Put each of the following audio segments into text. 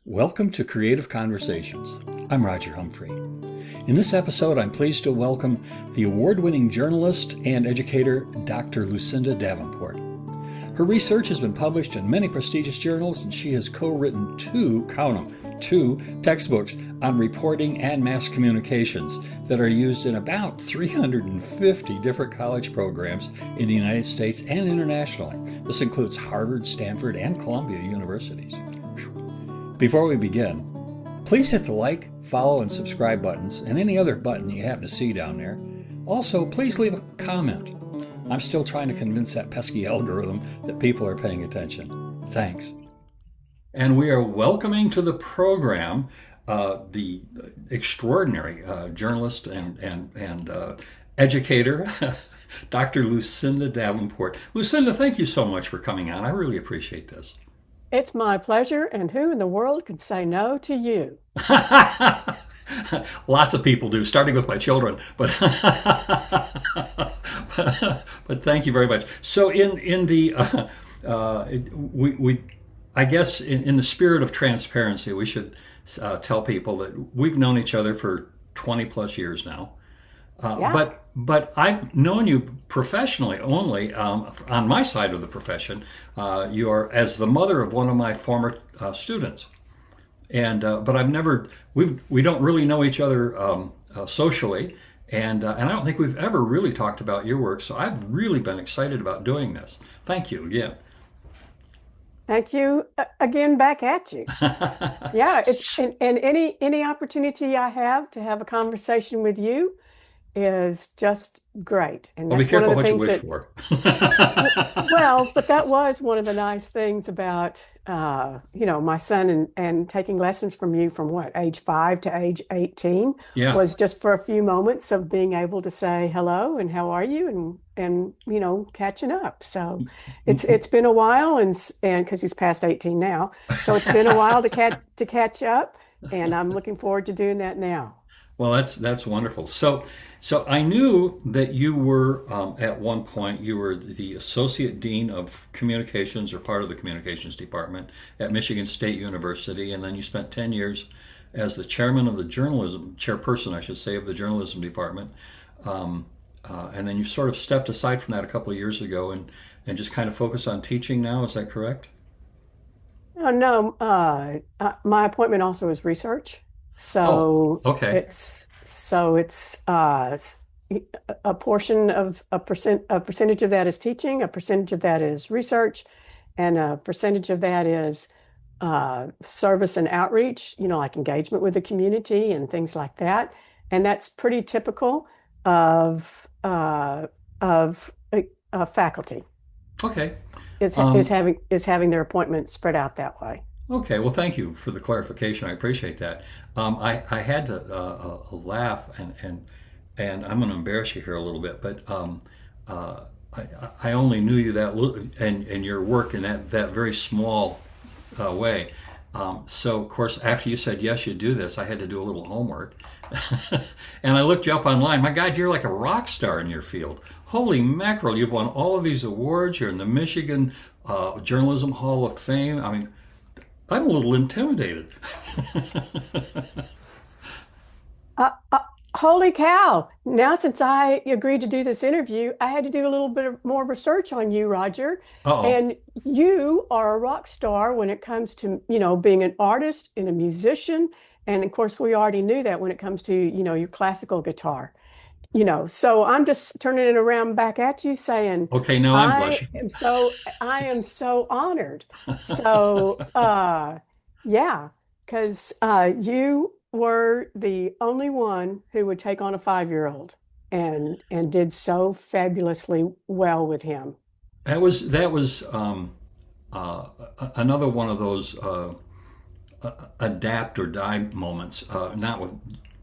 Welcome to Creative Conversations. I'm Roger Humphrey. In this episode, I'm pleased to welcome the award-winning journalist and educator, Dr. Lucinda Davenport. Her research has been published in many prestigious journals, and she has co-written two textbooks on reporting and mass communications that are used in about 350 different college programs in the United States and internationally. This includes Harvard, Stanford, and Columbia universities. Before we begin, please hit the like, follow, and subscribe buttons and any other button you happen to see down there. Also, please leave a comment. I'm still trying to convince that pesky algorithm that people are paying attention. Thanks. And we are welcoming to the program the extraordinary journalist and educator, Dr. Lucinda Davenport. Lucinda, thank you so much for coming on. I really appreciate this. It's my pleasure, and who in the world could say no to you? Lots of people do, starting with my children. But but thank you very much. So in the we I guess in the spirit of transparency, we should tell people that we've known each other for 20 plus years now. Yeah. But I've known you professionally only on my side of the profession. You are as the mother of one of my former students, and but I've never we don't really know each other socially, and I don't think we've ever really talked about your work. So I've really been excited about doing this. Thank you again. Thank you again back at you. Yeah, it's and any opportunity I have to have a conversation with you is just great. And Well, be that's one of careful the what you things wish that, for. well, but that was one of the nice things about, my son and taking lessons from you from what, age 5 to age 18 Yeah. was just for a few moments of being able to say hello and how are you and catching up. So it's been a while and because he's past 18 now. So it's been a while to catch up, and I'm looking forward to doing that now. Well, that's wonderful. So I knew that you were at one point you were the associate dean of communications or part of the communications department at Michigan State University, and then you spent 10 years as the chairperson, I should say, of the journalism department. And then you sort of stepped aside from that a couple of years ago and just kind of focused on teaching now. Is that correct? Oh, no, my appointment also is research. Oh, So okay. it's a portion of a percentage of that is teaching, a percentage of that is research, and a percentage of that is service and outreach, like engagement with the community and things like that. And that's pretty typical of faculty Okay. is Um, having their appointments spread out that way. Okay, well, thank you for the clarification. I appreciate that. I had to laugh and I'm going to embarrass you here a little bit, but uh, I only knew you and your work in that very small way. So, of course, after you said yes, you do this, I had to do a little homework, and I looked you up online. My God, you're like a rock star in your field. Holy mackerel! You've won all of these awards. You're in the Michigan Journalism Hall of Fame. I mean, I'm a little intimidated. Uh, uh, Holy cow. Now, since I agreed to do this interview, I had to do a little bit more research on you, Roger. Uh-oh. And you are a rock star when it comes to, being an artist and a musician. And of course, we already knew that when it comes to, your classical guitar. So I'm just turning it around back at you saying, Okay, now I'm I blushing. am so I am so honored. So yeah, because you were the only one who would take on a 5-year-old and did so fabulously well with him. Another one of those adapt or die moments.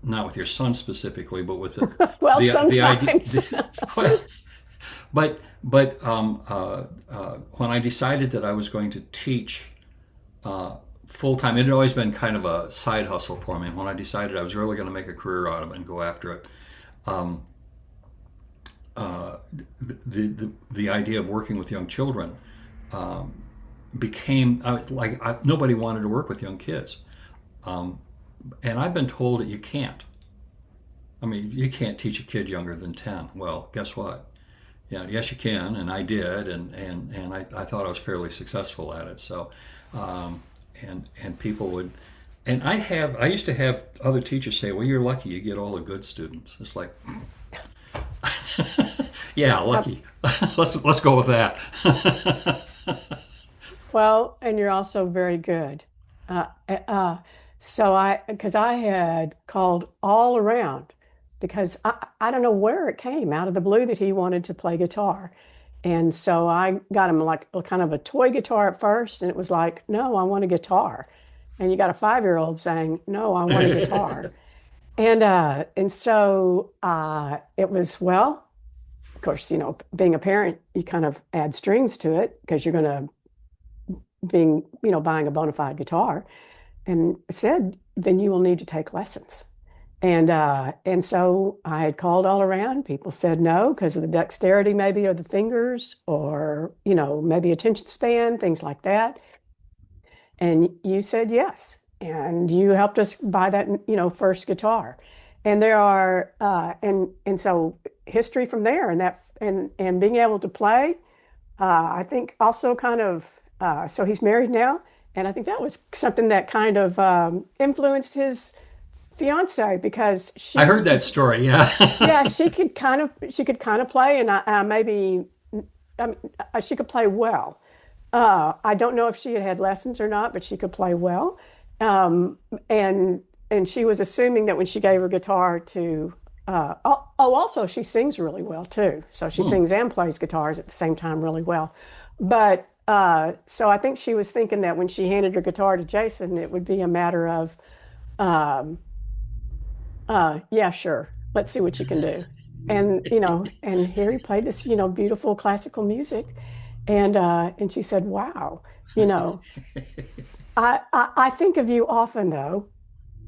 Not with your son specifically, but with Well, the idea. sometimes. But when I decided that I was going to teach full time, it had always been kind of a side hustle for me. And when I decided I was really going to make a career out of it and go after it, um, uh, the idea of working with young children, um, became nobody wanted to work with young kids. And I've been told that you can't. I mean, you can't teach a kid younger than 10. Well, guess what? Yeah, yes, you can, and I did, and I thought I was fairly successful at it. So, um, and people would, and I used to have other teachers say, "Well, you're lucky you get all the good students." It's like, yeah, Yep. lucky. Let's go with that. Well, and you're also very good. Uh, uh, because I had called all around because I don't know where it came out of the blue that he wanted to play guitar. And so I got him like a kind of a toy guitar at first, and it was like, no, I want a guitar. And you got a 5-year-old saying, no, I want a guitar. And so it was, well, of course, being a parent, you kind of add strings to it because you're going to buying a bona fide guitar, and said, then you will need to take lessons. And so I had called all around. People said no because of the dexterity, maybe, of the fingers, or maybe attention span, things like that. And you said yes, and you helped us buy that first guitar. And there are and so history from there, and that and being able to play. I think also kind of, so he's married now, and I think that was something that kind of influenced his fiance because I heard that story. Yeah. yeah, she could kind of play, and maybe she could play well. I don't know if she had had lessons or not, but she could play well. Um, and and she was assuming that when she gave her guitar to, also she sings really well too. So she Hmm. sings and plays guitars at the same time really well. But so I think she was thinking that when she handed her guitar to Jason, it would be a matter of, um, yeah, sure, let's see what you can do. And here he played this, beautiful classical music, and she said, "Wow, you know." I think of you often, though,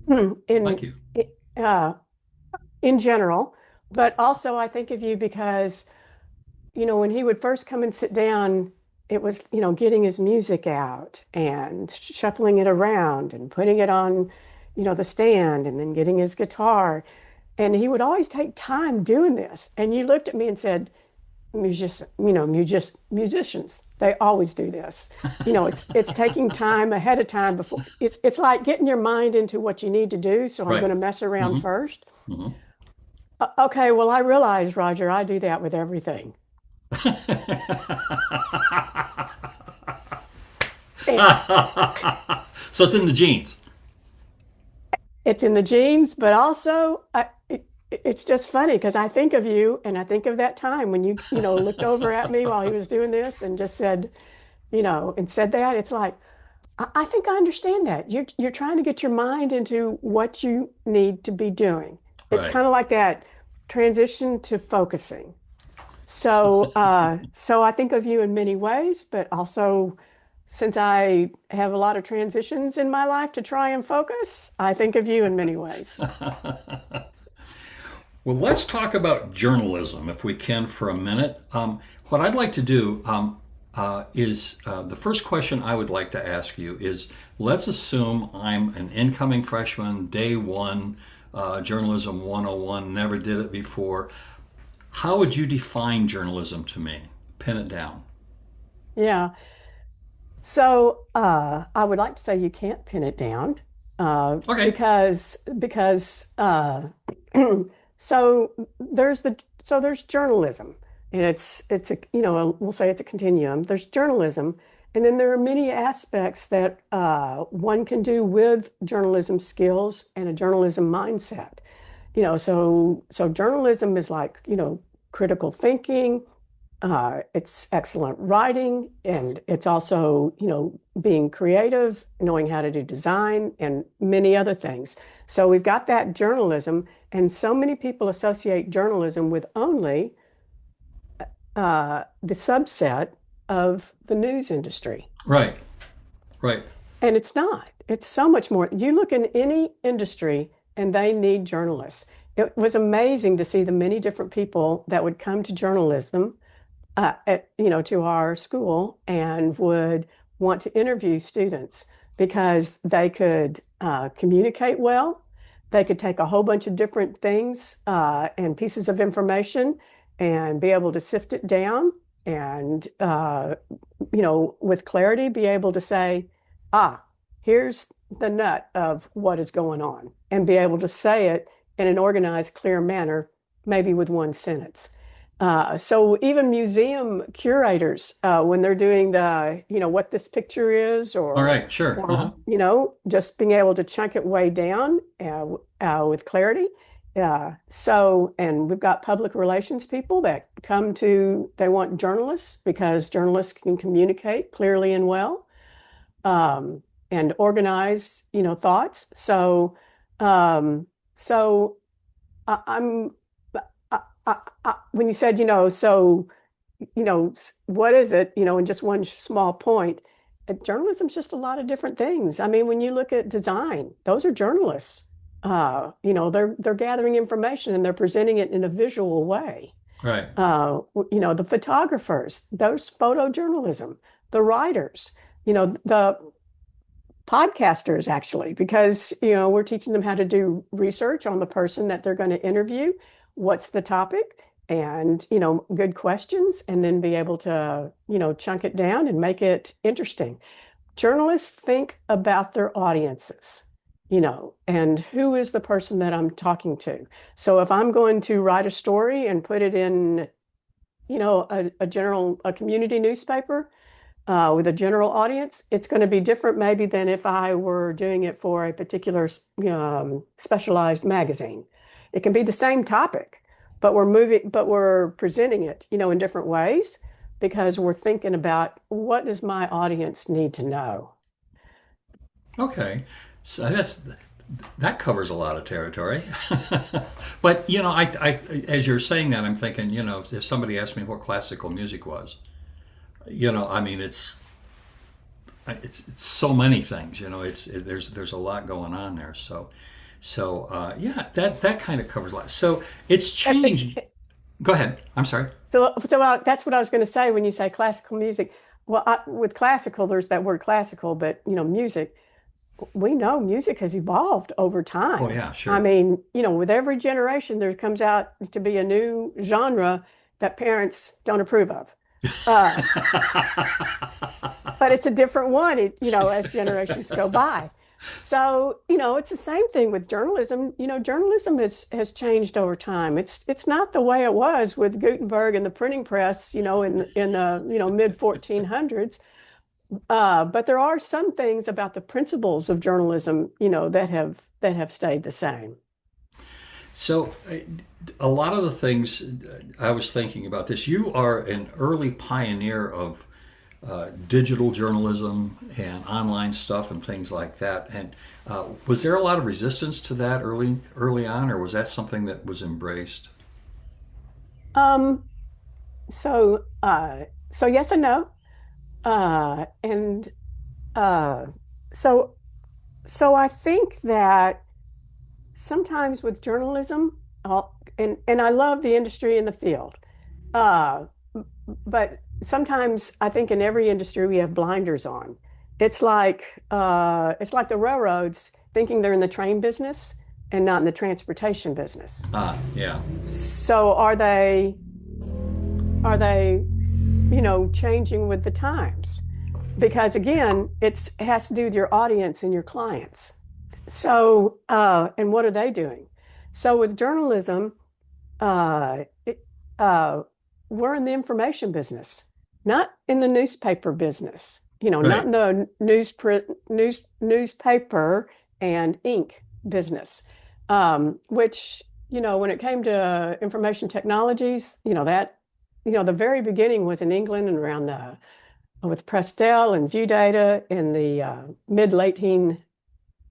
Thank in you. uh, in general, but also I think of you because, when he would first come and sit down, it was, getting his music out and shuffling it around and putting it on, the stand, and then getting his guitar. And he would always take time doing this. And you looked at me and said, musicians, they always do this. It's taking time ahead of time before it's like getting your mind into what you need to do. So I'm Right. going to mess around Hmm. first. Hmm. Okay, well, I realize, Roger, I do that with everything. And So it's in the genes. it's in the genes, but also it's just funny because I think of you and I think of that time when you looked over at me while he was doing this and just said, and said that. It's like, I think I understand that. You're trying to get your mind into what you need to be doing. It's Right. kind of like that transition to focusing. So I think of you in many ways, but also since I have a lot of transitions in my life to try and focus, I think of you in many ways. Well, let's talk about journalism if we can for a minute. What I'd like to do is the first question I would like to ask you is, let's assume I'm an incoming freshman, day one, journalism 101, never did it before. How would you define journalism to me? Pin it down. Yeah. So I would like to say you can't pin it down Okay. because so there's journalism, and it's a we'll say it's a continuum. There's journalism, and then there are many aspects that one can do with journalism skills and a journalism mindset. So journalism is like critical thinking, it's excellent writing, and it's also, being creative, knowing how to do design, and many other things. So we've got that journalism, and so many people associate journalism with only the subset of the news industry. Right. Right. And it's not. It's so much more. You look in any industry, and they need journalists. It was amazing to see the many different people that would come to journalism to our school and would want to interview students because they could communicate well. They could take a whole bunch of different things and pieces of information and be able to sift it down and, with clarity, be able to say, here's the nut of what is going on, and be able to say it in an organized, clear manner, maybe with one sentence. So even museum curators, when they're doing what this picture is, All right, sure. Uh-huh. just being able to chunk it way down with clarity. And we've got public relations people that they want journalists because journalists can communicate clearly and well, and organize, thoughts. So I'm when you said, what is it, in just one small point, journalism's just a lot of different things. I mean, when you look at design, those are journalists. They're gathering information and they're presenting it in a visual way. Right. The photographers, those photojournalism, the writers, the podcasters, actually, because we're teaching them how to do research on the person that they're going to interview, what's the topic, and good questions, and then be able to chunk it down and make it interesting. Journalists think about their audiences, and who is the person that I'm talking to. So if I'm going to write a story and put it in a community newspaper, with a general audience, it's going to be different maybe than if I were doing it for a particular specialized magazine. It can be the same topic, but we're presenting it, in different ways because we're thinking about what does my audience need to know. Okay. So that covers a lot of territory. But I as you're saying that, I'm thinking, if somebody asked me what classical music was, I mean, it's so many things. There's a lot going on there. So yeah, that kind of covers a lot. So it's changed. Go ahead. I'm sorry. So that's what I was going to say when you say classical music. Well, with classical, there's that word classical, but music. We know music has evolved over time. Oh yeah, sure. I mean, with every generation, there comes out to be a new genre that parents don't approve of. But it's a different one, as generations go by. So, it's the same thing with journalism. Journalism has changed over time. It's not the way it was with Gutenberg and the printing press, in the mid 1400s. But there are some things about the principles of journalism, that have stayed the same. So, a lot of the things I was thinking about this, you are an early pioneer of digital journalism and online stuff and things like that. And was there a lot of resistance to that early on, or was that something that was embraced? Um, so, so yes and no. And uh, so, so I think that sometimes with journalism, and I love the industry and the field, uh, but sometimes I think in every industry we have blinders on. It's like the railroads thinking they're in the train business and not in the transportation business. Yeah. So are they changing with the times? Because again, it has to do with your audience and your clients. So, and what are they doing? So with journalism, uh, it, uh, we're in the information business, not in the newspaper business. Not Right. in the newspaper and ink business. Which when it came to information technologies, the very beginning was in England and around with Prestel and View Data in the mid late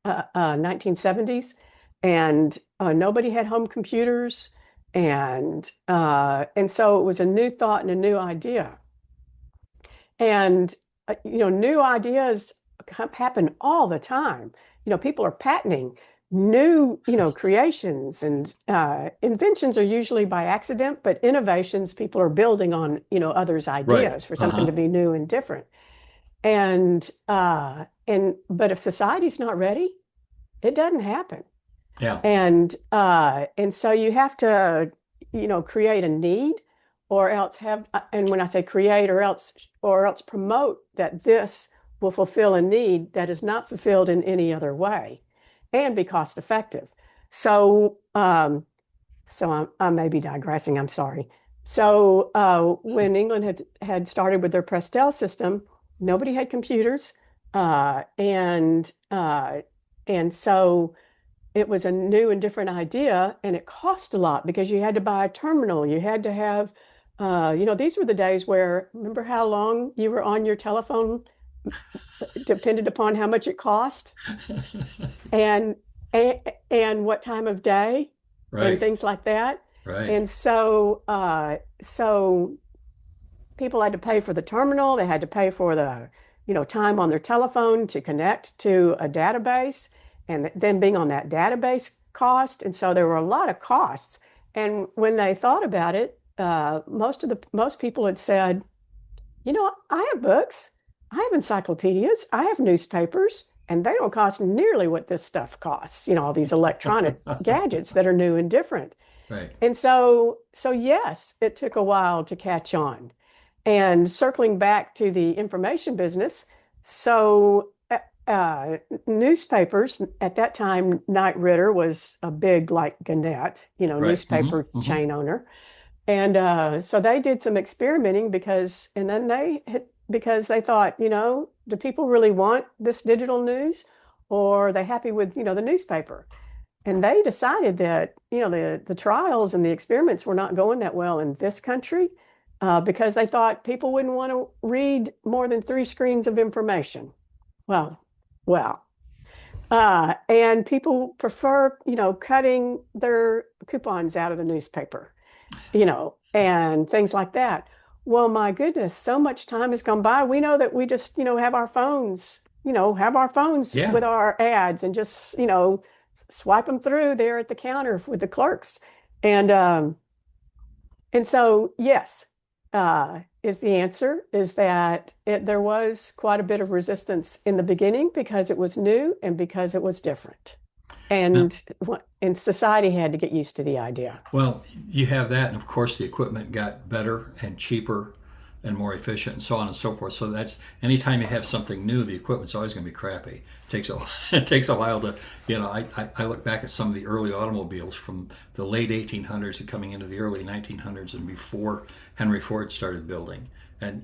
1970s, and nobody had home computers, and so it was a new thought and a new idea, and new ideas happen all the time. People are patenting new creations, and inventions are usually by accident, but innovations people are building on others Right. ideas for something Uh-huh. to be new and different. But if society's not ready, it doesn't happen. Yeah. And so you have to, create a need, or else have, and when I say create, or else promote that this will fulfill a need that is not fulfilled in any other way, and be cost effective. So, I may be digressing. I'm sorry. So when England had started with their Prestel system, nobody had computers, and so it was a new and different idea, and it cost a lot because you had to buy a terminal. You had to have, these were the days where, remember how long you were on your telephone depended upon how much it cost, and and, and what time of day, and Right. things like that. Right. And so people had to pay for the terminal. They had to pay for the, time on their telephone to connect to a database, and then being on that database cost. And so there were a lot of costs. And when they thought about it, most people had said, I have books, I have encyclopedias, I have newspapers, and they don't cost nearly what this stuff costs, all these electronic gadgets that are new and different. Right. And so yes, it took a while to catch on. And circling back to the information business, so newspapers at that time, Knight Ridder was a big, like Gannett, Right. newspaper chain owner. And so they did some experimenting because they thought, do people really want this digital news, or are they happy with, the newspaper? And they decided that, the trials and the experiments were not going that well in this country, because they thought people wouldn't want to read more than 3 screens of information. Well, well, and people prefer, cutting their coupons out of the newspaper, and things like that. Well, my goodness, so much time has gone by. We know that we just, have our phones Yeah. with our ads, and just, swipe them through there at the counter with the clerks. And so, yes, is the answer, is that there was quite a bit of resistance in the beginning because it was new and because it was different. Now, And and society had to get used to the idea. well, you have that, and of course, the equipment got better and cheaper and more efficient, and so on and so forth. So that's anytime you have something new, the equipment's always going to be crappy. It takes a it takes a while to, I look back at some of the early automobiles from the late 1800s and coming into the early 1900s and before Henry Ford started building, and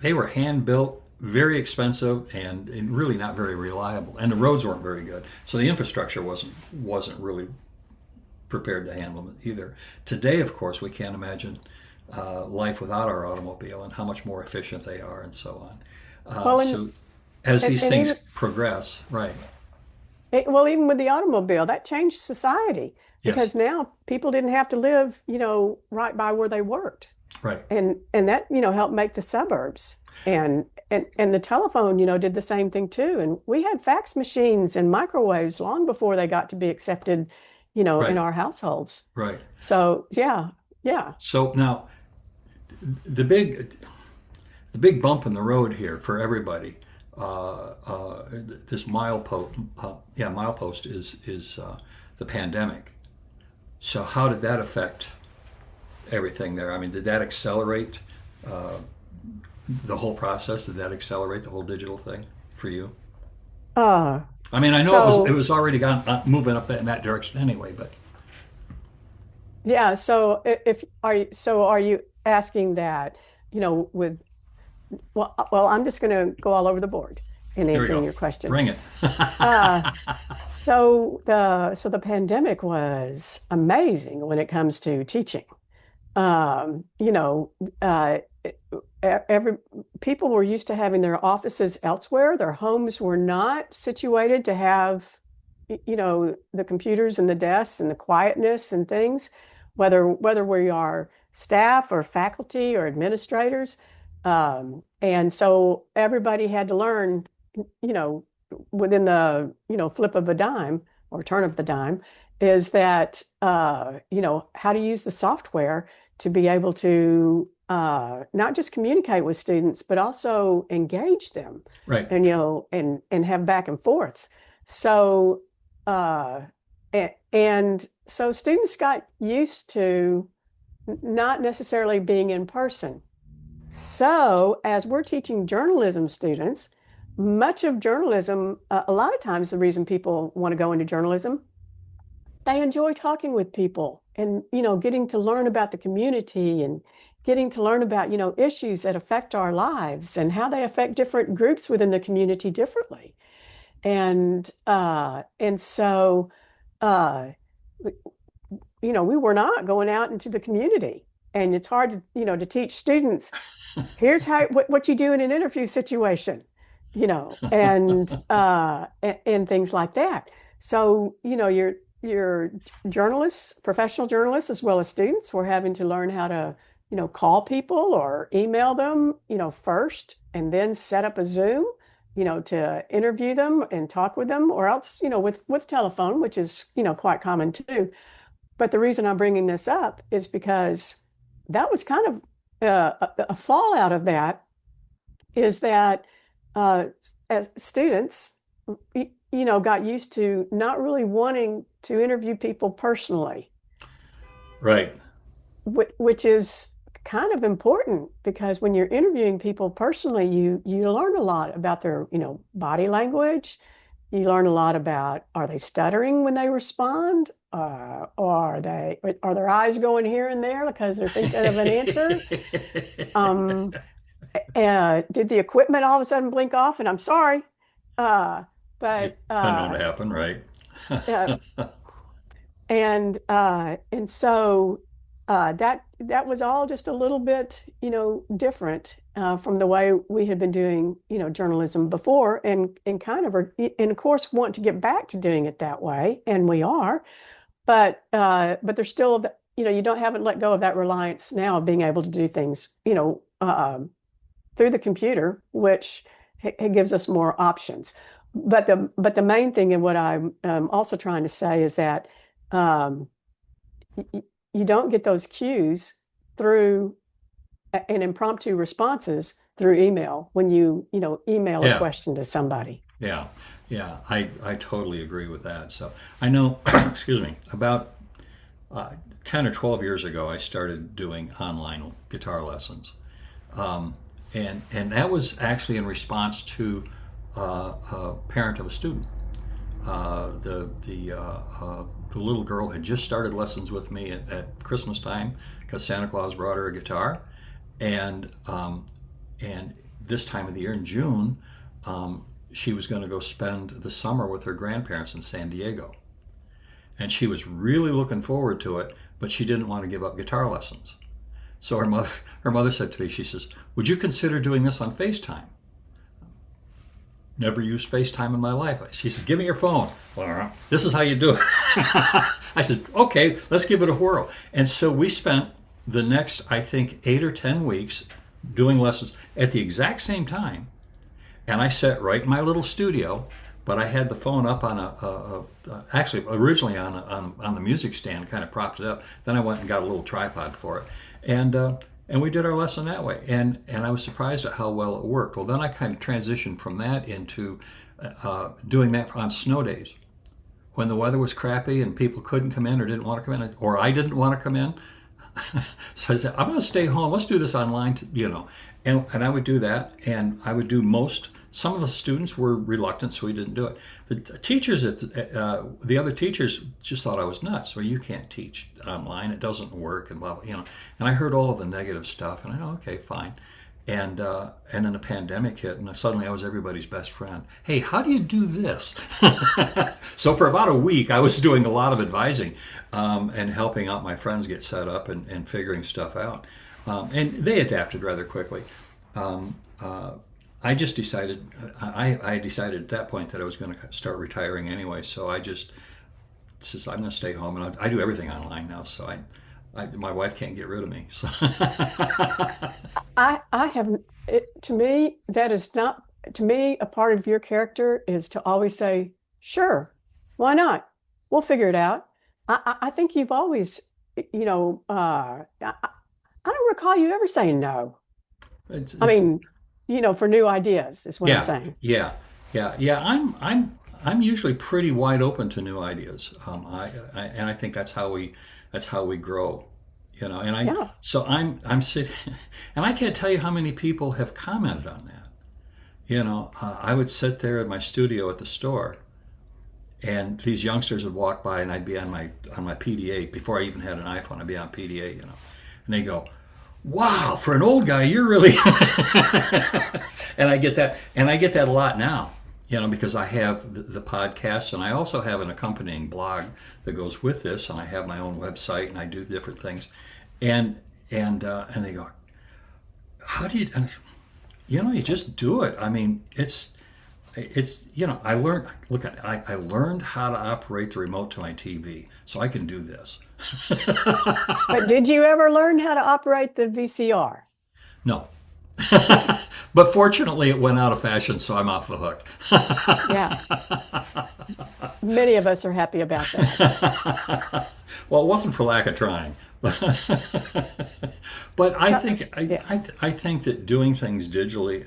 they were hand built, very expensive, and really not very reliable, and the roads weren't very good, so the infrastructure wasn't really prepared to handle them either. Today, of course, we can't imagine life without our automobile and how much more efficient they are and so on. Well, So as these and things even progress, right? even with the automobile, that changed society, Yes, because now people didn't have to live, right by where they worked. right, And that, helped make the suburbs. And the telephone, did the same thing too. And we had fax machines and microwaves long before they got to be accepted, in right, our households. right. So yeah, yeah. So now the big the big bump in the road here for everybody. This milepost, milepost is the pandemic. So how did that affect everything there? I mean, did that accelerate uh, the whole process? Did that accelerate the whole digital thing for you? Uh, I mean, I know it so was already gone moving up in that direction anyway, but yeah, so if are you asking that, with well, I'm just going to go all over the board in here we answering go. your question. Bring it. Uh, so the pandemic was amazing when it comes to teaching. Um, you know, uh, every people were used to having their offices elsewhere. Their homes were not situated to have, the computers and the desks and the quietness and things, whether we are staff or faculty or administrators. And so everybody had to learn, you know, within the, flip of a dime or turn of the dime, is that, how to use the software to be able to not just communicate with students, but also engage them, Right. and and have back and forths. So and so students got used to not necessarily being in person. So as we're teaching journalism students, much of journalism, a lot of times the reason people want to go into journalism, they enjoy talking with people and getting to learn about the community and getting to learn about issues that affect our lives and how they affect different groups within the community differently. And so uh we were not going out into the community, and it's hard to teach students, here's what you do in an interview situation, and things like that. So, your journalists, professional journalists, as well as students, were having to learn how to, call people or email them, first, and then set up a Zoom, to interview them and talk with them, or else, with telephone, which is, quite common too. But the reason I'm bringing this up is because that was kind of a fallout of that, is that uh, as students, got used to not really wanting to interview people personally, Right. which is kind of important, because when you're interviewing people personally, you learn a lot about their, body language. You learn a lot about, are they stuttering when they respond? Are their eyes going here and there because they're thinking of an answer? Um, did the equipment all of a sudden blink off? And I'm sorry, uh, but Been known to happen, right? uh, and so that was all just a little bit, different from the way we had been doing, journalism before, and kind of and of course want to get back to doing it that way, and we are, but there's still you haven't let go of that reliance now of being able to do things, through the computer, which gives us more options. But the main thing, and what I'm also trying to say, is that um, you don't get those cues through and impromptu responses through email when email a Yeah. question to somebody. Yeah. Yeah. I totally agree with that. So I know, excuse me, about 10 or 12 years ago, I started doing online guitar lessons. Um, and that was actually in response to a parent of a student. The little girl had just started lessons with me at Christmas time because Santa Claus brought her a guitar, and this time of the year in June, she was going to go spend the summer with her grandparents in San Diego, and she was really looking forward to it, but she didn't want to give up guitar lessons. So her mother said to me, she says, "Would you consider doing this on FaceTime?" Never used FaceTime in my life. She says, "Give me your phone." Well, this is how you do it. I said, "Okay, let's give it a whirl." And so we spent the next, I think, 8 or 10 weeks doing lessons at the exact same time. And I sat right in my little studio, but I had the phone up on actually originally on the music stand, kind of propped it up. Then I went and got a little tripod for it, and we did our lesson that way. And I was surprised at how well it worked. Well, then I kind of transitioned from that into doing that on snow days when the weather was crappy and people couldn't come in or didn't want to come in, or I didn't want to come in. So I said, I'm going to stay home. Let's do this online, and I would do that, and I would do most. Some of the students were reluctant, so we didn't do it. The teachers the other teachers just thought I was nuts. Well, you can't teach online; it doesn't work, and blah blah. And I heard all of the negative stuff, and I thought, okay, fine. And then the pandemic hit, and suddenly I was everybody's best friend. Hey, how do you do this? So for about a week, I was doing a lot of advising and helping out my friends get set up and figuring stuff out. And they adapted rather quickly. Um, I just decided, I decided at that point that I was going to start retiring anyway. So I just says I'm going to stay home, and I do everything online now. So my wife can't get rid of me. So I have to me, that is not, to me, a part of your character is to always say, sure, why not? We'll figure it out. I think you've always, I don't recall you ever saying no. I It's mean, for new ideas is what I'm yeah, saying. yeah, yeah. I'm usually pretty wide open to new ideas. And I think that's how we grow, you know. And Yeah. I'm sitting, and I can't tell you how many people have commented on that. You know, I would sit there in my studio at the store, and these youngsters would walk by, and I'd be on my PDA before I even had an iPhone. I'd be on PDA, you know, and they go, "Wow, for an old guy, you're really." And I get that a lot now, you know, because I have the podcast, and I also have an accompanying blog that goes with this, and I have my own website, and I do different things, and and they go, "How do you?" And I said, you know, you just do it. I mean, it's you know, I learned. Look, I learned how to operate the remote to my TV, so I can do this. But did you ever learn how to operate the VCR? No, but fortunately, it went out of fashion, so I'm off the hook. Yeah. Many of us are happy about that. Well, it wasn't for lack of trying. But I So, think yeah. I think that doing things digitally,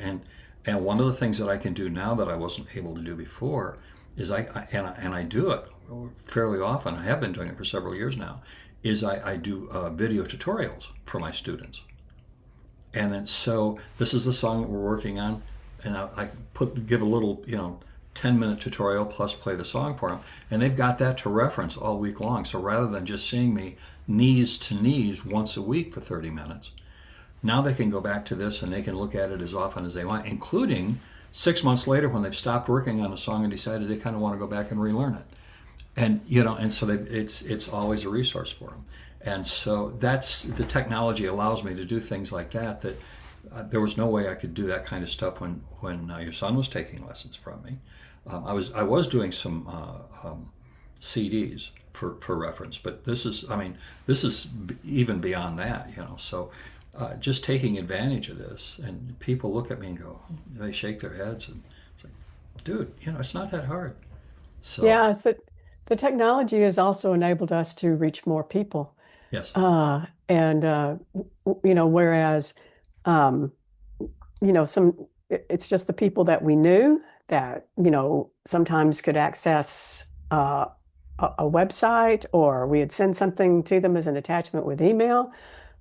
and one of the things that I can do now that I wasn't able to do before is and I do it fairly often. I have been doing it for several years now. Is I do video tutorials for my students, and then so this is the song that we're working on, and I give a little, you know, 10-minute tutorial plus play the song for them, and they've got that to reference all week long. So rather than just seeing me knees to knees once a week for 30 minutes, now they can go back to this and they can look at it as often as they want, including 6 months later when they've stopped working on a song and decided they kind of want to go back and relearn it. And you know, and so it's always a resource for them. And so that's the technology allows me to do things like that. That there was no way I could do that kind of stuff when your son was taking lessons from me. I was doing some CDs for reference, but this is even beyond that, you know. So just taking advantage of this, and people look at me and go, they shake their heads, and it's like, dude, you know, it's not that hard. So Yeah, it's that the technology has also enabled us to reach more people. yes, And whereas um, it's just the people that we knew that, sometimes could access a website, or we would send something to them as an attachment with email.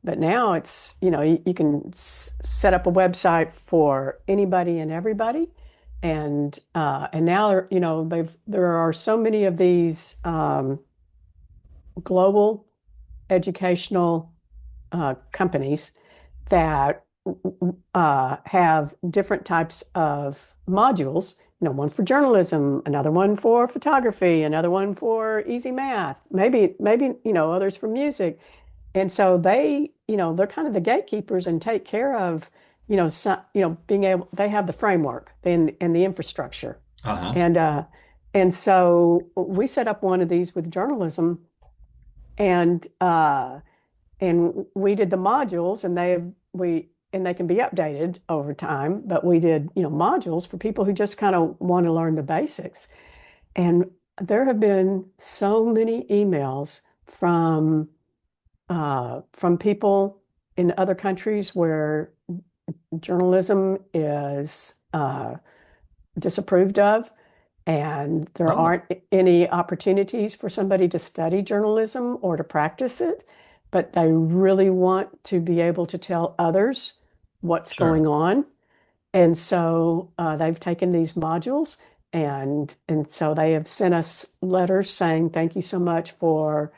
But now it's, you can set up a website for anybody and everybody. And now, there are so many of these global educational companies that have different types of modules. One for journalism, another one for photography, another one for easy math, maybe others for music. And so they're kind of the gatekeepers and take care of, being able, they have the framework and the infrastructure. uh-huh, And and so we set up one of these with journalism, and we did the modules, and they can be updated over time, but we did, modules for people who just kind of want to learn the basics. And there have been so many emails from people in other countries where journalism is disapproved of, and there oh, aren't any opportunities for somebody to study journalism or to practice it, but they really want to be able to tell others what's sure, going on. And so they've taken these modules, and so they have sent us letters saying, thank you so much for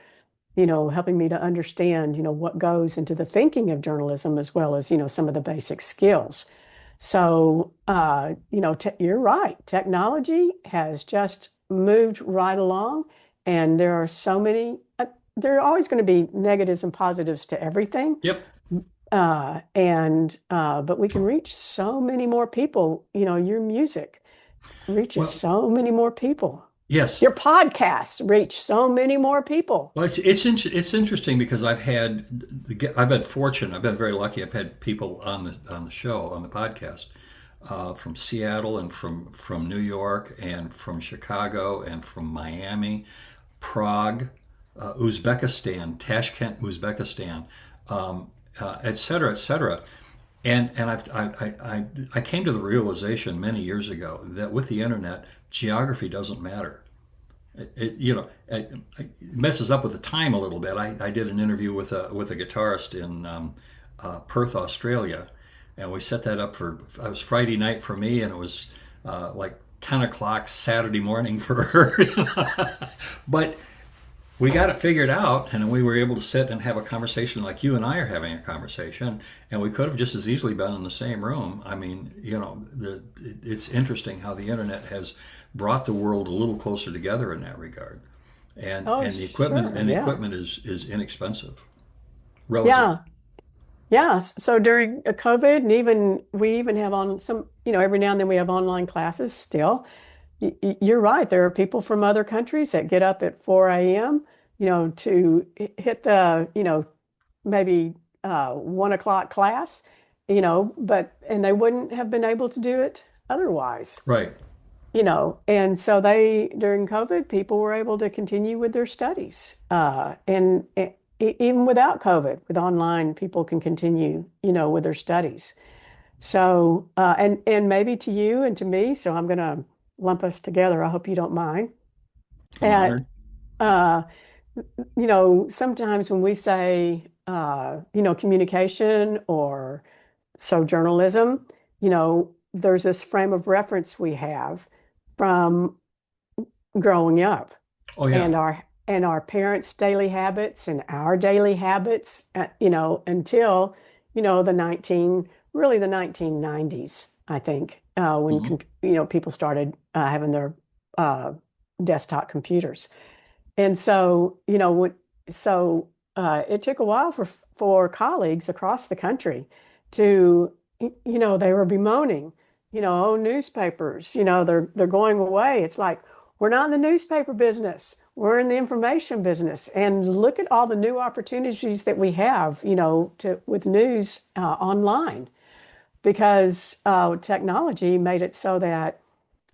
helping me to understand, what goes into the thinking of journalism, as well as, some of the basic skills. So, you're right. Technology has just moved right along, and there are so many, there are always going to be negatives and positives to everything. yep. But we can reach so many more people. Your music reaches Well, so many more people. yes. Your podcasts reach so many more people. Well, it's interesting because I've had fortune. I've been very lucky. I've had people on the show, on the podcast, from Seattle and from New York and from Chicago and from Miami, Prague, Uzbekistan, Tashkent, Uzbekistan, et cetera, et cetera. And I came to the realization many years ago that with the internet, geography doesn't matter. It messes up with the time a little bit. I did an interview with a guitarist in Perth, Australia, and we set that up for it was Friday night for me, and it was like 10 o'clock Saturday morning for her. But we got it figured out, and we were able to sit and have a conversation like you and I are having a conversation, and we could have just as easily been in the same room. I mean, it's interesting how the internet has brought the world a little closer together in that regard, and Oh, the equipment sure. Yeah. is inexpensive, relative. Yeah. Yeah. So during COVID, and even we even have on some, every now and then we have online classes still. You're right. There are people from other countries that get up at 4 a.m., to hit the, maybe 1 o'clock class, and they wouldn't have been able to do it otherwise, Right. and so during COVID, people were able to continue with their studies. Even without COVID, with online, people can continue, with their studies. So, and maybe to you and to me, so I'm going to lump us together. I hope you don't mind. I'm At honored. uh, Sometimes when we say, communication or so journalism, there's this frame of reference we have from growing up Oh yeah. and our parents' daily habits and our daily habits, until, the 1990s, I think, when, Hmm. people started having their uh, desktop computers. And so, it took a while for colleagues across the country to, they were bemoaning, oh, newspapers, they're going away. It's like, we're not in the newspaper business. We're in the information business. And look at all the new opportunities that we have, with news online, because technology made it so that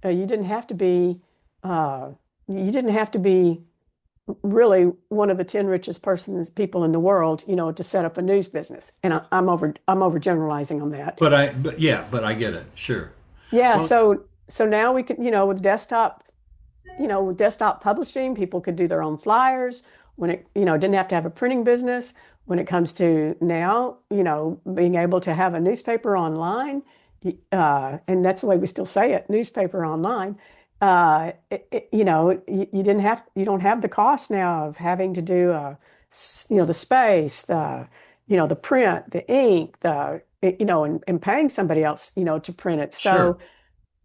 you didn't have to be uh, you didn't have to be really one of the 10 richest people in the world, to set up a news business. And I'm overgeneralizing on that. But I get it. Sure. Yeah, Well, so now we could, with desktop publishing, people could do their own flyers when it, didn't have to have a printing business. When it comes to now, being able to have a newspaper online, and that's the way we still say it, newspaper online. You don't have the cost now of having to do the space, the print, the ink, and paying somebody else, to print it. sure.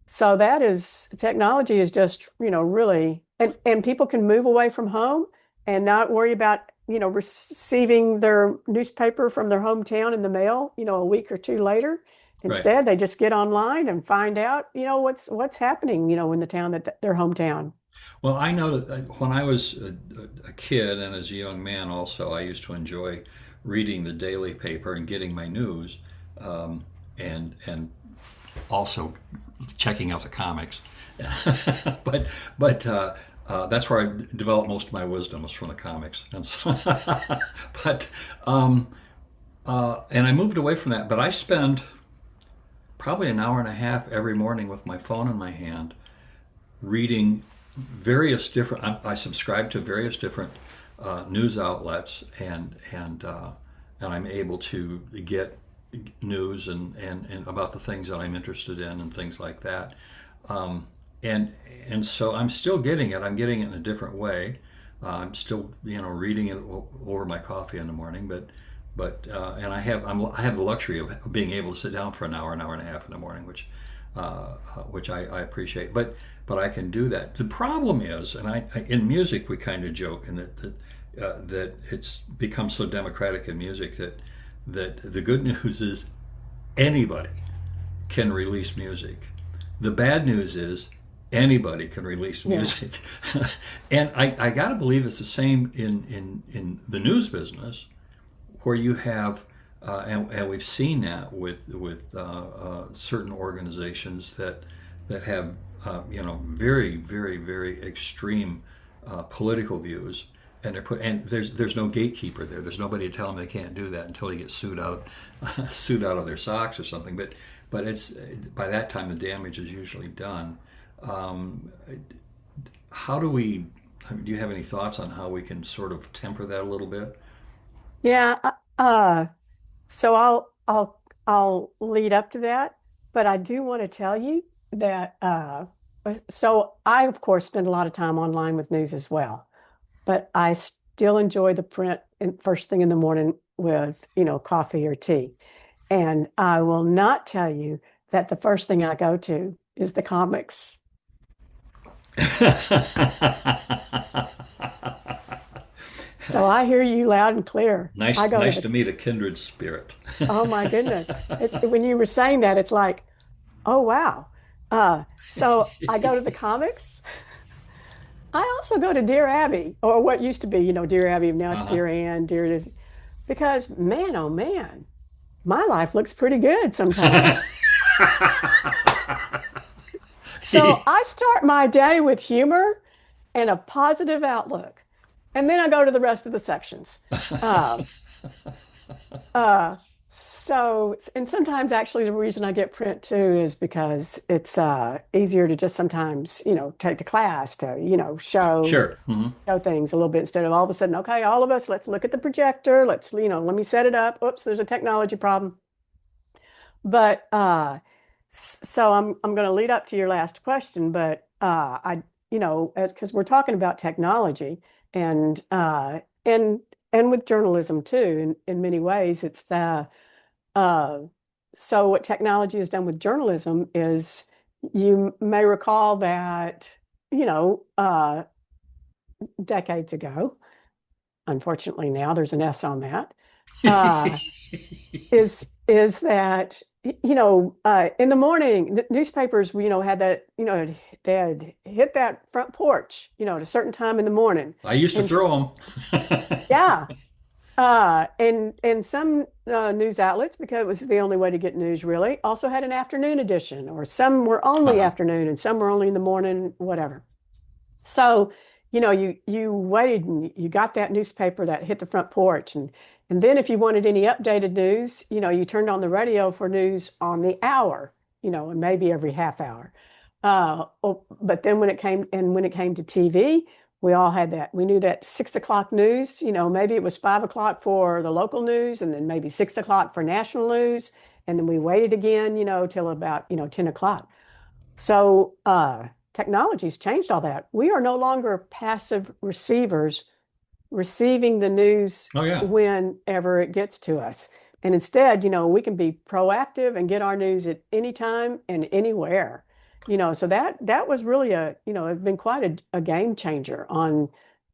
So that is technology is just, really, and people can move away from home and not worry about, receiving their newspaper from their hometown in the mail, a week or two later. Right. Instead, they just get online and find out, what's happening, in the town their hometown. Well, I know that when I was a kid and as a young man, also, I used to enjoy reading the daily paper and getting my news, and also checking out the comics. But that's where I developed most of my wisdom was from the comics. And so, but and I moved away from that. But I spend probably an hour and a half every morning with my phone in my hand, reading various different. I subscribe to various different news outlets, and I'm able to get news and about the things that I'm interested in and things like that. Um, and and so I'm still getting it. I'm getting it in a different way. I'm still reading it over my coffee in the morning, and I have the luxury of being able to sit down for an hour and a half in the morning, which I appreciate. But I can do that. The problem is, and in music we kind of joke, and that it's become so democratic in music that the good news is anybody can release music. The bad news is anybody can release Yeah. music. And I got to believe it's the same in the news business, where you have, and we've seen that with certain organizations that have very very very extreme political views, And they're put and there's no gatekeeper there. There's nobody to tell them they can't do that until they get sued out sued out of their socks or something. But it's by that time the damage is usually done. Um, how do we? I mean, do you have any thoughts on how we can sort of temper that a little bit? Yeah, so I'll lead up to that, but I do want to tell you that so I of course spend a lot of time online with news as well, but I still enjoy the print first thing in the morning with, coffee or tea. And I will not tell you that the first thing I go to is the comics. So I hear you loud and clear. I Nice, go to nice the, to meet a kindred spirit. oh my goodness. It's when you were saying that, it's like, oh wow. So I go to the comics. I also go to Dear Abby, or what used to be, Dear Abby. Now it's Uh-huh. Dear Ann, Dear this, because man, oh man, my life looks pretty good sometimes. So I start my day with humor and a positive outlook, and then I go to the rest of the sections. Um, Uh, and sometimes actually the reason I get print too is because it's easier to just sometimes, take the class to, Sure. Hmm. show things a little bit instead of all of a sudden, okay, all of us, let's look at the projector. Let's, let me set it up. Oops, there's a technology problem. But so I'm going to lead up to your last question, but as because we're talking about technology and and with journalism too, in many ways, it's the uh, so what technology has done with journalism is you may recall that, you know, uh, decades ago, unfortunately now there's an S on that, uh, is that in the morning newspapers had that they had hit that front porch at a certain time in the morning I used to and throw them. yeah and some news outlets, because it was the only way to get news really, also had an afternoon edition, or some were only Uh-huh. afternoon and some were only in the morning, whatever. So, you waited and you got that newspaper that hit the front porch, and then if you wanted any updated news, you turned on the radio for news on the hour, and maybe every half hour. But then when it came to TV, we all had that. We knew that 6 o'clock news, maybe it was 5 o'clock for the local news, and then maybe 6 o'clock for national news, and then we waited again, till about 10 o'clock. So technology's changed all that. We are no longer passive receivers receiving the news Oh yeah. whenever it gets to us. And instead, we can be proactive and get our news at any time and anywhere. So that was really it's been quite a game changer on,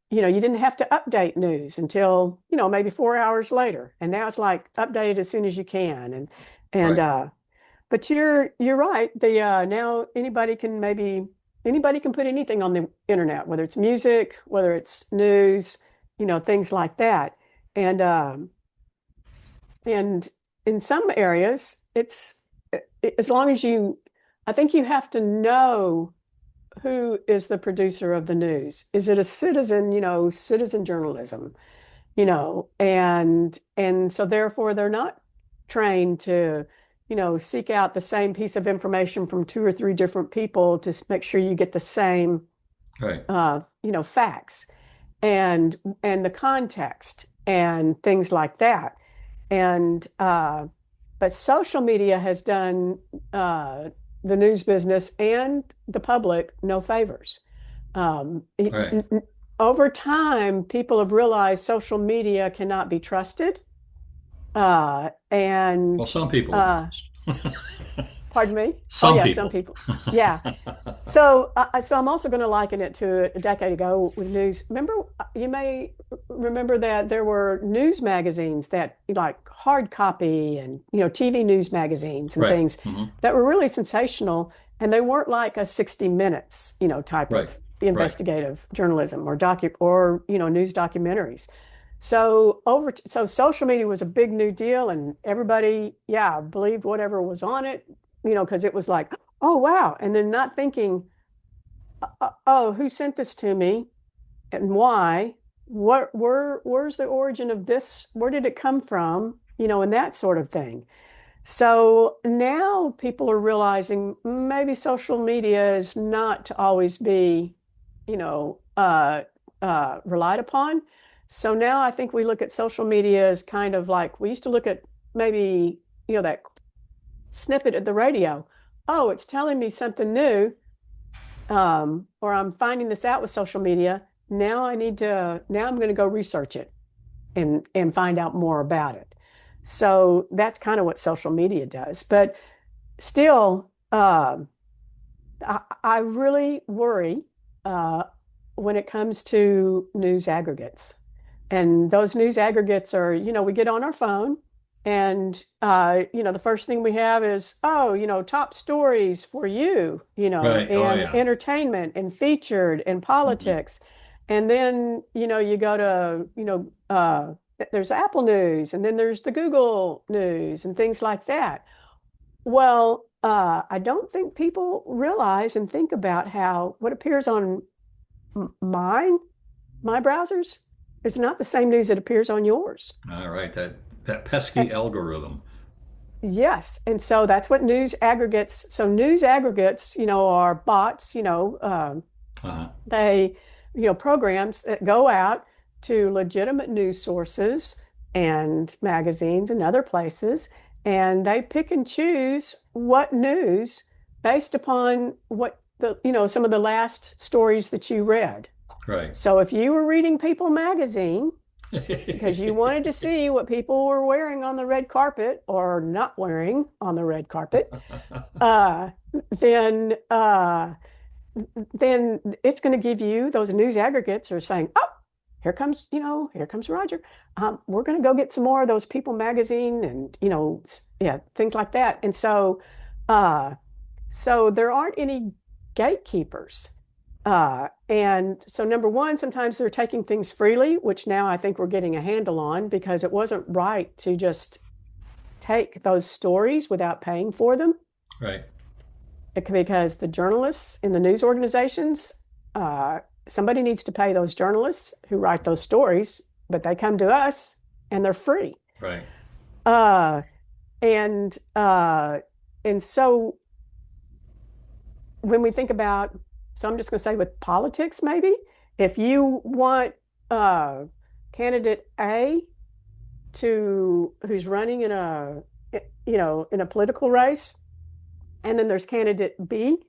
you didn't have to update news until, maybe 4 hours later. And now it's like update it as soon as you can. And Right. but you're right. The now anybody can put anything on the internet, whether it's music, whether it's news, things like that. And and in some areas, as long as I think you have to know who is the producer of the news. Is it a citizen, citizen journalism? And so therefore they're not trained to seek out the same piece of information from two or three different people to make sure you get the same Right. facts and the context and things like that. And but social media has done the news business and the public no favors. um, Right. Over time, people have realized social media cannot be trusted. Well, And some people at least. pardon me? Oh, Some yeah, some people. people. Yeah. So I'm also going to liken it to a decade ago with news. Remember, you may remember that there were news magazines that like hard copy and TV news magazines and Right. things Hmm. that were really sensational, and they weren't like a 60 Minutes, type Right. of Right. investigative journalism or news documentaries. So social media was a big new deal, and everybody, yeah, believed whatever was on it, because it was like, oh wow, and then not thinking, oh, who sent this to me and why? where's the origin of this? Where did it come from? And that sort of thing. So now people are realizing maybe social media is not to always be, relied upon. So now I think we look at social media as kind of like we used to look at maybe, that snippet at the radio. Oh, it's telling me something new, or I'm finding this out with social media. Now I'm going to go research it and find out more about it. So that's kind of what social media does. But still, I really worry when it comes to news aggregates. And those news aggregates are, we get on our phone and, the first thing we have is, oh, top stories for you, Right. Oh, and yeah. entertainment and featured and Hmm. politics. And then, you go to, there's Apple News and then there's the Google News and things like that. Well, I don't think people realize and think about how what appears on mine, my browsers, is not the same news that appears on yours. All right. That pesky A- algorithm. Yes. And so that's what news aggregates. So news aggregates, are bots, Uh-huh. they, programs that go out to legitimate news sources and magazines and other places, and they pick and choose what news based upon what some of the last stories that you read. Right. So if you were reading People magazine because you wanted to see what people were wearing on the red carpet or not wearing on the red carpet, uh, then then it's going to give you those news aggregates are saying, oh, here comes Roger. We're going to go get some more of those People magazine and, yeah, things like that. And uh, so there aren't any gatekeepers. And so number one, sometimes they're taking things freely, which now I think we're getting a handle on because it wasn't right to just take those stories without paying for them Right. because the journalists in the news organizations, somebody needs to pay those journalists who write those stories, but they come to us and they're free. Right. Uh, and uh, and so when we think about, so I'm just going to say with politics, maybe if you want uh, candidate A to who's running in a in a political race, and then there's candidate B.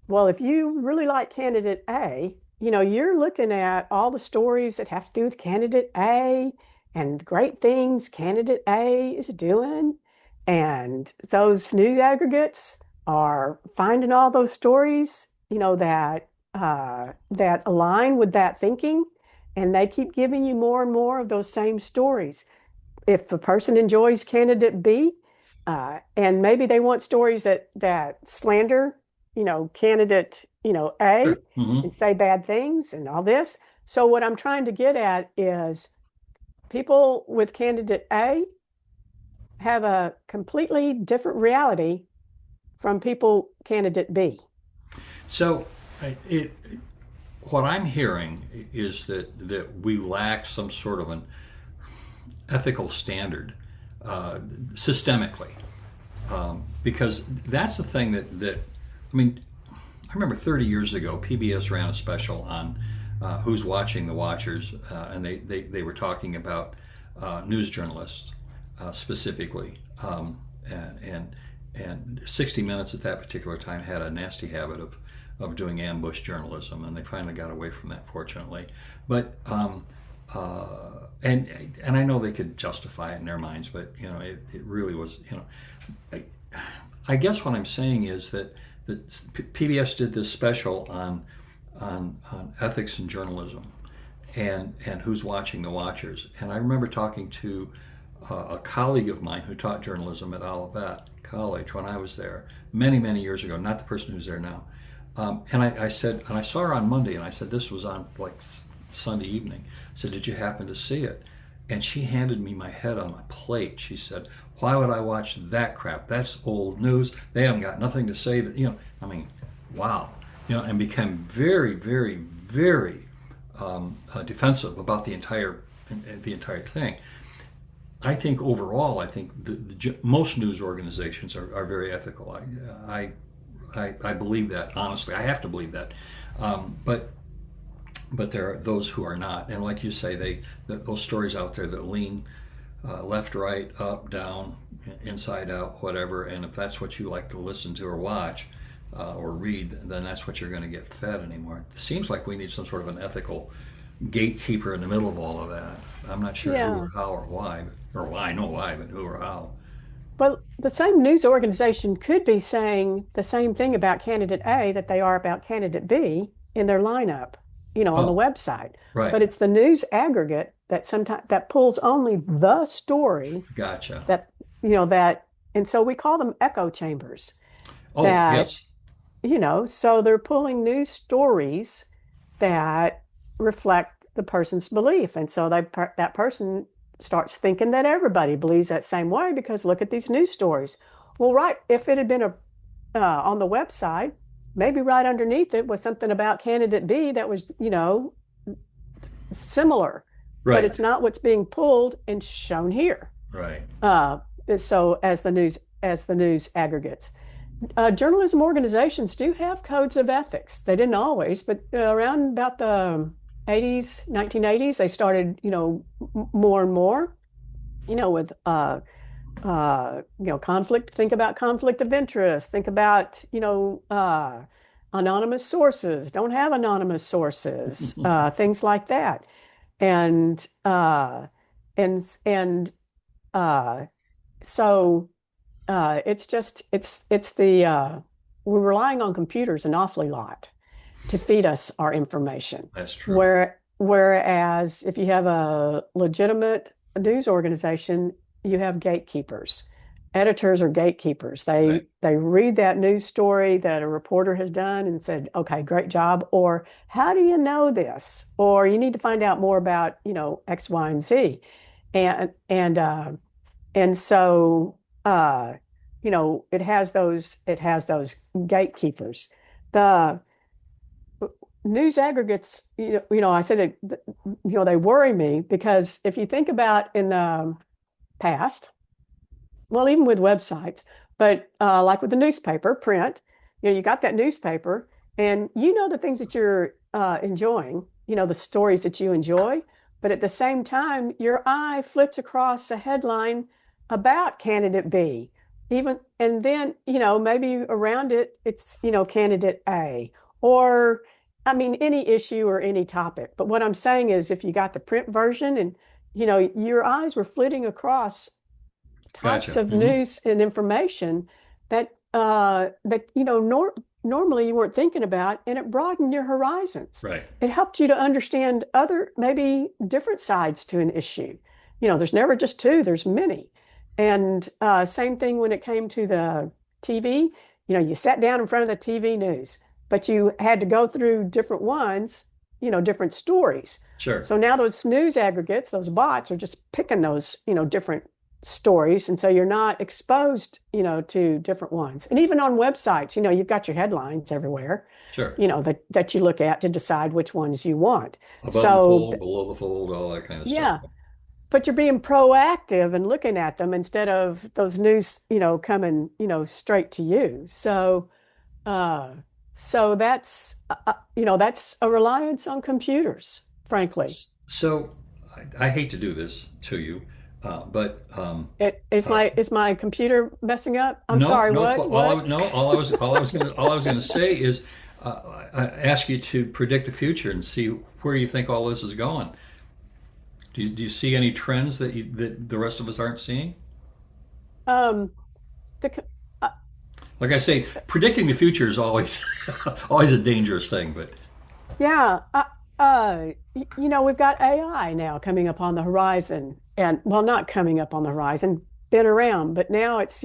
Well, if you really like candidate A, you're looking at all the stories that have to do with candidate A and great things candidate A is doing. And those news aggregates are finding all those stories, that align with that thinking, and they keep giving you more and more of those same stories. If the person enjoys candidate B, and maybe they want stories that slander, candidate, A, Sure. Hmm. and say bad things and all this. So what I'm trying to get at is people with candidate A have a completely different reality from people candidate B. So, it what I'm hearing is that we lack some sort of an ethical standard systemically, because that's the thing that I mean. I remember 30 years ago, PBS ran a special on who's watching the watchers, and they were talking about news journalists specifically, and 60 Minutes at that particular time had a nasty habit of doing ambush journalism, and they finally got away from that, fortunately. But and I know they could justify it in their minds, but it really was I, I guess what I'm saying is that PBS did this special on ethics in journalism and who's watching the watchers. And I remember talking to a colleague of mine who taught journalism at Olivet College when I was there many years ago. Not the person who's there now. And I said, and I saw her on Monday, and I said this was on like Sunday evening. I said, did you happen to see it? And she handed me my head on a plate. She said, why would I watch that crap? That's old news. They haven't got nothing to say. That I mean, wow. And became very defensive about the entire thing. I think overall, I think most news organizations are very ethical. I believe that honestly. I have to believe that, but there are those who are not. And like you say, those stories out there that lean left, right, up, down, inside out, whatever. And if that's what you like to listen to or watch or read, then that's what you're going to get fed anymore. It seems like we need some sort of an ethical gatekeeper in the middle of all of that. I'm not sure who Yeah. or how or why, or why, I know why, but who or how. Well, the same news organization could be saying the same thing about candidate A that they are about candidate B in their lineup, on the Oh, website. right. But it's the news aggregate that sometimes that pulls only the story Gotcha. that, and so we call them echo chambers Oh, that, yes. so they're pulling news stories that reflect the person's belief. And so that person starts thinking that everybody believes that same way because look at these news stories. Well, right, if it had been on the website, maybe right underneath it was something about candidate B that was, similar, but Right. it's not what's being pulled and shown here. Right. Uh, so as the news aggregates. Journalism organizations do have codes of ethics. They didn't always, but around about the 80s, 1980s, they started, more and more, with conflict. Think about conflict of interest. Think about, anonymous sources. Don't have anonymous sources. Things like that. And and uh, so it's the we're relying on computers an awfully lot to feed us our information. That's true. Whereas if you have a legitimate news organization, you have gatekeepers. Editors are gatekeepers. Right. They read that news story that a reporter has done and said, "Okay, great job," or "How do you know this?" Or "You need to find out more about, X, Y, and Z." And so it has those gatekeepers. The news aggregates, I said they worry me because if you think about in the past, well, even with websites, but like with the newspaper, print, you got that newspaper and the things that you're enjoying, the stories that you enjoy, but at the same time, your eye flits across a headline about candidate B. And then, maybe around it, it's, candidate A, or I mean, any issue or any topic. But what I'm saying is if you got the print version and, your eyes were flitting across types Gotcha. of news and information that normally you weren't thinking about, and it broadened your horizons. Right. It helped you to understand other, maybe different sides to an issue. There's never just two, there's many. And same thing when it came to the TV. You sat down in front of the TV news, but you had to go through different ones, different stories. Sure. So now those news aggregates, those bots are just picking those, different stories. And so you're not exposed, to different ones. And even on websites, you've got your headlines everywhere, Sure. that you look at to decide which ones you want. Above the So fold, below the fold, all that kind of stuff. yeah, but you're being proactive and looking at them instead of those news, coming, straight to you. Uh, so that's a reliance on computers, frankly. So I hate to do this to you, but It is uh, my computer messing up? I'm no, sorry, no. what? All I, What? no, all I was gonna say is I ask you to predict the future and see where you think all this is going. Do you see any trends that the rest of us aren't seeing? Um, the uh, Like I say, predicting the future is always always a dangerous thing. But yeah, we've got AI now coming up on the horizon, and well, not coming up on the horizon, been around, but now it's,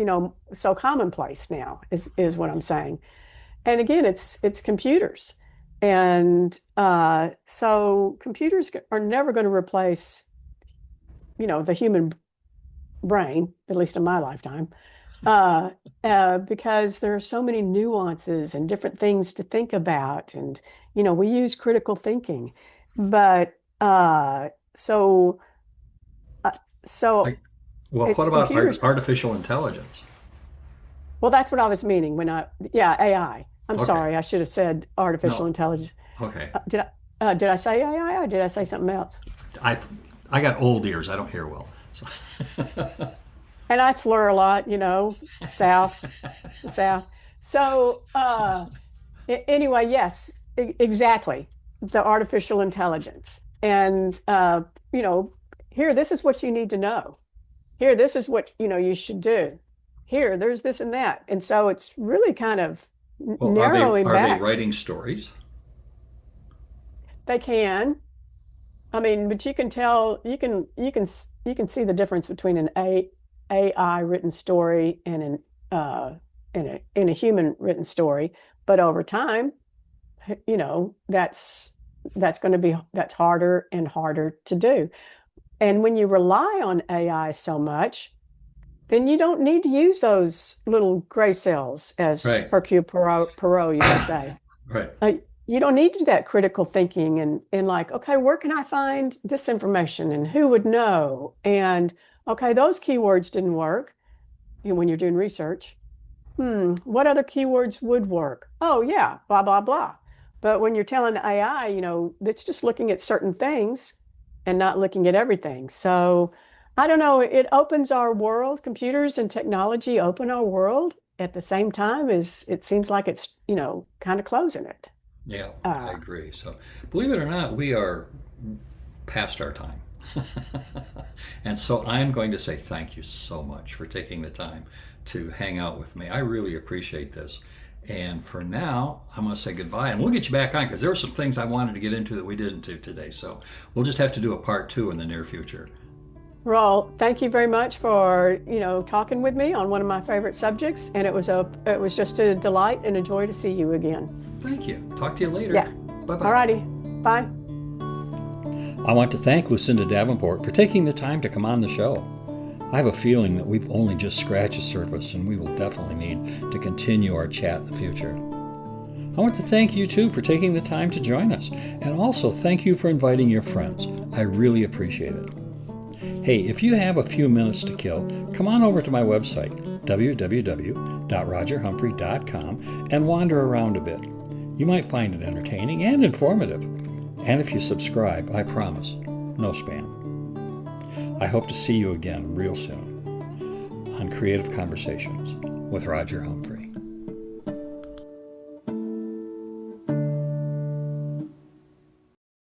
so commonplace now is what I'm saying. And again, it's computers, and so computers are never going to replace, the human brain, at least in my lifetime, uh, because there are so many nuances and different things to think about. And, we use critical thinking. But so uh, so Like, well, what it's about computers. artificial intelligence? Well, that's what I was meaning yeah, AI. I'm Okay. sorry, I should have said artificial No. intelligence. Okay. Did I say AI or did I say something else? I I got old ears. I don't hear well. So And I slur a lot, South, the South. So anyway, yes, exactly. The artificial intelligence. And you know, here, this is what you need to know. Here, this is what, you should do. Here, there's this and that. And so it's really kind of well, narrowing are they back. writing stories? They can. I mean, but you can tell, you can see the difference between AI written story and in a human written story. But over time, that's going to be that's harder and harder to do. And when you rely on AI so much, then you don't need to use those little gray cells, as Right. Perot used to say. Right. Uh, you don't need to do that critical thinking and like, okay, where can I find this information and who would know? And okay, those keywords didn't work when you're doing research. What other keywords would work? Oh, yeah, blah, blah, blah. But when you're telling AI, it's just looking at certain things and not looking at everything. So I don't know, it opens our world. Computers and technology open our world at the same time as it seems like it's, kind of closing it. Yeah, I Uh, agree. So, believe it or not, we are past our time. And so I'm going to say thank you so much for taking the time to hang out with me. I really appreciate this. And for now, I'm going to say goodbye, and we'll get you back on because there were some things I wanted to get into that we didn't do today. So we'll just have to do a part two in the near future. Raul, thank you very much for, talking with me on one of my favorite subjects. And it was just a delight and a joy to see you again. Thank you. Talk to you later. Yeah. Bye All bye. righty. Bye. I want to thank Lucinda Davenport for taking the time to come on the show. I have a feeling that we've only just scratched the surface and we will definitely need to continue our chat in the future. I want to thank you too for taking the time to join us, and also thank you for inviting your friends. I really appreciate it. Hey, if you have a few minutes to kill, come on over to my website, www.rogerhumphrey.com, and wander around a bit. You might find it entertaining and informative. And if you subscribe, I promise, no spam. I hope to see you again real soon on Creative Conversations with Roger Humphrey.